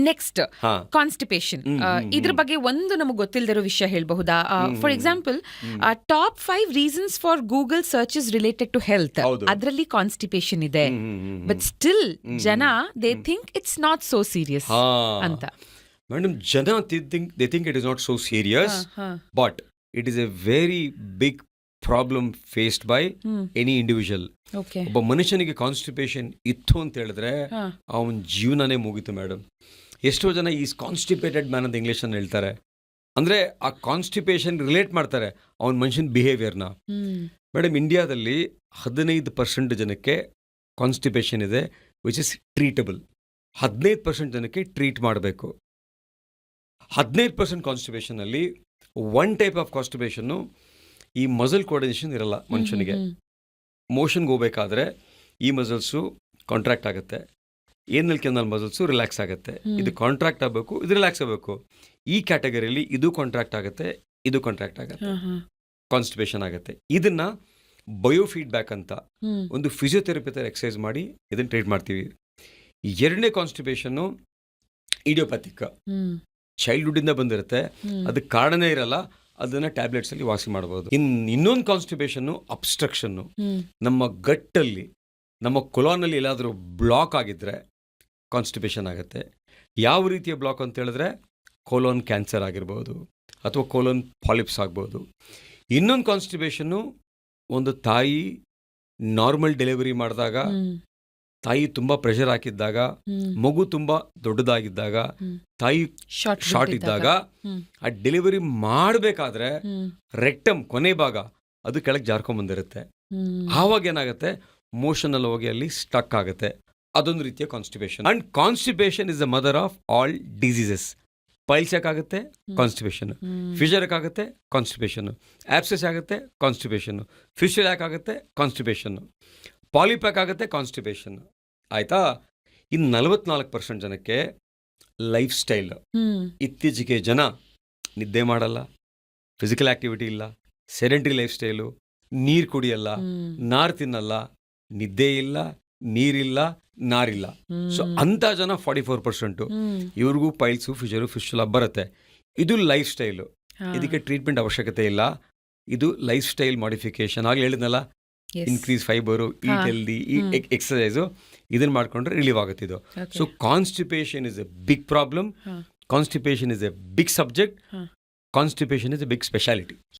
Next constipation. ಇದ್ರ ಬಗ್ಗೆ ಒಂದು ನಮಗೆ ಗೊತ್ತಿಲ್ಲದಿರೋ ವಿಷಯ ಹೇಳ್ಬಹುದಾ? For example, top 5 reasons for Google searches related to health, ಅದರಲ್ಲಿ ಕಾನ್ಸ್ಟಿಪೇಷನ್ ಇದೆ. ಬಟ್ ಸ್ಟಿಲ್ ಜನ they think it's not so serious ಅಂತ. ಮೇಡಮ್, ಜನ they think it is not so serious, but it is a very big problem faced by any individual. ಒಬ್ಬ ಮನುಷ್ಯನಿಗೆ constipation ಇತ್ತು ಅಂತ ಹೇಳಿದ್ರೆ ಅವನ ಜೀವನನೇ ಮುಗೀತು ಮೇಡಮ್. ಎಷ್ಟೋ ಜನ ಈಸ್ ಕಾನ್ಸ್ಟಿಪೇಟೆಡ್ ಮ್ಯಾನ್ ಅಂತ ಇಂಗ್ಲೀಷನ್ನು ಹೇಳ್ತಾರೆ. ಅಂದರೆ ಆ ಕಾನ್ಸ್ಟಿಪೇಷನ್ ರಿಲೇಟ್ ಮಾಡ್ತಾರೆ ಅವನ ಮನುಷ್ಯನ ಬಿಹೇವಿಯರ್ನ. ಮೇಡಮ್, ಇಂಡಿಯಾದಲ್ಲಿ 15% ಜನಕ್ಕೆ ಕಾನ್ಸ್ಟಿಪೇಷನ್ ಇದೆ, ವಿಚ್ ಇಸ್ ಟ್ರೀಟಬಲ್. 15% ಜನಕ್ಕೆ ಟ್ರೀಟ್ ಮಾಡಬೇಕು. 15% ಕಾನ್ಸ್ಟಿಪೇಷನಲ್ಲಿ ಒನ್ ಟೈಪ್ ಆಫ್ ಕಾನ್ಸ್ಟಿಪೇಷನ್ನು, ಈ ಮಸಲ್ ಕೋಆರ್ಡಿನೇಷನ್ ಇರಲ್ಲ ಮನುಷ್ಯನಿಗೆ. ಮೋಷನ್ಗೆ ಹೋಗ್ಬೇಕಾದ್ರೆ ಈ ಮಸಲ್ಸು ಕಾಂಟ್ರಾಕ್ಟ್ ಆಗುತ್ತೆ, ಏನಲ್ಲಿ ಕೆನಲ್ ಮಸಲ್ಸು ರಿಲ್ಯಾಕ್ಸ್ ಆಗುತ್ತೆ. ಇದು ಕಾಂಟ್ರಾಕ್ಟ್ ಆಗಬೇಕು, ಇದು ರಿಲ್ಯಾಕ್ಸ್ ಆಗಬೇಕು. ಈ ಕ್ಯಾಟಗರಿಯಲ್ಲಿ ಇದು ಕಾಂಟ್ರಾಕ್ಟ್ ಆಗುತ್ತೆ, ಇದು ಕಾಂಟ್ರಾಕ್ಟ್ ಆಗುತ್ತೆ, ಕಾನ್ಸ್ಟಿಪೇಷನ್ ಆಗುತ್ತೆ. ಇದನ್ನ ಬಯೋಫೀಡ್ಬ್ಯಾಕ್ ಅಂತ ಒಂದು ಫಿಸಿಯೋಥೆರಪಿ ಥರ ಎಕ್ಸಸೈಸ್ ಮಾಡಿ ಇದನ್ನು ಟ್ರೀಟ್ ಮಾಡ್ತೀವಿ. ಎರಡನೇ ಕಾನ್ಸ್ಟಿಪೇಷನ್ನು ಇಡಿಯೋಪ್ಯಾಥಿಕ್, ಚೈಲ್ಡ್ಹುಡ್ಡಿಂದ ಬಂದಿರುತ್ತೆ, ಅದಕ್ಕೆ ಕಾರಣನೇ ಇರಲ್ಲ, ಅದನ್ನು ಟ್ಯಾಬ್ಲೆಟ್ಸಲ್ಲಿ ವಾಸಿ ಮಾಡ್ಬೋದು. ಇನ್ನೊಂದು ಕಾನ್ಸ್ಟಿಪೇಷನ್ನು ಅಬ್ಸ್ಟ್ರಕ್ಷನ್ನು. ನಮ್ಮ ಗಟ್ಟಲ್ಲಿ, ನಮ್ಮ ಕೊಲಾನಲ್ಲಿ ಎಲ್ಲಾದರೂ ಬ್ಲಾಕ್ ಆಗಿದ್ದರೆ ಕಾನ್ಸ್ಟಿಪೇಷನ್ ಆಗುತ್ತೆ. ಯಾವ ರೀತಿಯ ಬ್ಲಾಕ್ ಅಂತ ಹೇಳಿದ್ರೆ ಕೋಲೋನ್ ಕ್ಯಾನ್ಸರ್ ಆಗಿರ್ಬೋದು ಅಥವಾ ಕೋಲೋನ್ ಪಾಲಿಪ್ಸ್ ಆಗ್ಬೋದು. ಇನ್ನೊಂದು ಕಾನ್ಸ್ಟಿಪೇಷನ್ನು, ಒಂದು ತಾಯಿ ನಾರ್ಮಲ್ ಡೆಲಿವರಿ ಮಾಡಿದಾಗ, ತಾಯಿ ತುಂಬ ಪ್ರೆಷರ್ ಹಾಕಿದ್ದಾಗ, ಮಗು ತುಂಬ ದೊಡ್ಡದಾಗಿದ್ದಾಗ, ತಾಯಿ ಶಾರ್ಟ್ ಇದ್ದಾಗ, ಆ ಡೆಲಿವರಿ ಮಾಡಬೇಕಾದ್ರೆ ರೆಕ್ಟಮ್ ಕೊನೆ ಭಾಗ ಅದು ಕೆಳಗೆ ಜಾರ್ಕೊಂಡ್ಬಂದಿರುತ್ತೆ. ಆವಾಗ ಏನಾಗುತ್ತೆ, ಮೋಷನಲ್ಲಿ ಹೋಗಿ ಅಲ್ಲಿ ಸ್ಟಕ್ ಆಗುತ್ತೆ. ಅದೊಂದು ರೀತಿಯ constipation. And constipation is the mother of all diseases. Piles ಯಾಕಾಗುತ್ತೆ? ಕಾನ್ಸ್ಟಿಪೇಷನ್. ಫಿಶರ್ ಯಾಕಾಗುತ್ತೆ? ಕಾನ್ಸ್ಟಿಪೇಷನ್. ಆಬ್ಸೆಸ್ ಆಗುತ್ತೆ? ಕಾನ್ಸ್ಟಿಪೇಷನ್. ಫಿಶರ್ ಯಾಕಾಗುತ್ತೆ? ಕಾನ್ಸ್ಟಿಪೇಷನ್. ಪಾಲಿಪ್ ಯಾಕಾಗುತ್ತೆ? ಕಾನ್ಸ್ಟಿಪೇಷನ್. ಆಯ್ತಾ? ಇನ್ನು 44% ಜನಕ್ಕೆ ಲೈಫ್ ಸ್ಟೈಲ್. ಇತ್ತೀಚೆಗೆ ಜನ ನಿದ್ದೆ ಮಾಡಲ್ಲ, ಫಿಸಿಕಲ್ ಆಕ್ಟಿವಿಟಿ ಇಲ್ಲ, ಸೆಡೆಂಟರಿ ಲೈಫ್ ಸ್ಟೈಲು, ನೀರು ಕುಡಿಯಲ್ಲ, ನಾರು ತಿನ್ನಲ್ಲ, ನಿದ್ದೆ ಇಲ್ಲ, ನೀರಿಲ್ಲ, ನಾರಿಲ್ಲ. ಸೊ ಅಂಥ ಜನ 44%. ಇವ್ರಿಗೂ ಪೈಲ್ಸು, ಫಿಶರು, ಫಿಶುಲಾ ಬರುತ್ತೆ. ಇದು ಲೈಫ್ ಸ್ಟೈಲು. ಇದಕ್ಕೆ ಟ್ರೀಟ್ಮೆಂಟ್ ಅವಶ್ಯಕತೆ ಇಲ್ಲ. ಇದು ಲೈಫ್ ಸ್ಟೈಲ್ ಮಾಡಿಫಿಕೇಶನ್. ಆಗಲೇ ಹೇಳಿದ್ನಲ್ಲ, increase fibre, eat healthy, exercise, ಇದನ್ನು ಮಾಡಿಕೊಂಡ್ರೆ ರಿಲೀವ್ ಆಗುತ್ತೆ ಇದು. So constipation is a big problem. Constipation is a big subject. Constipation is a big speciality.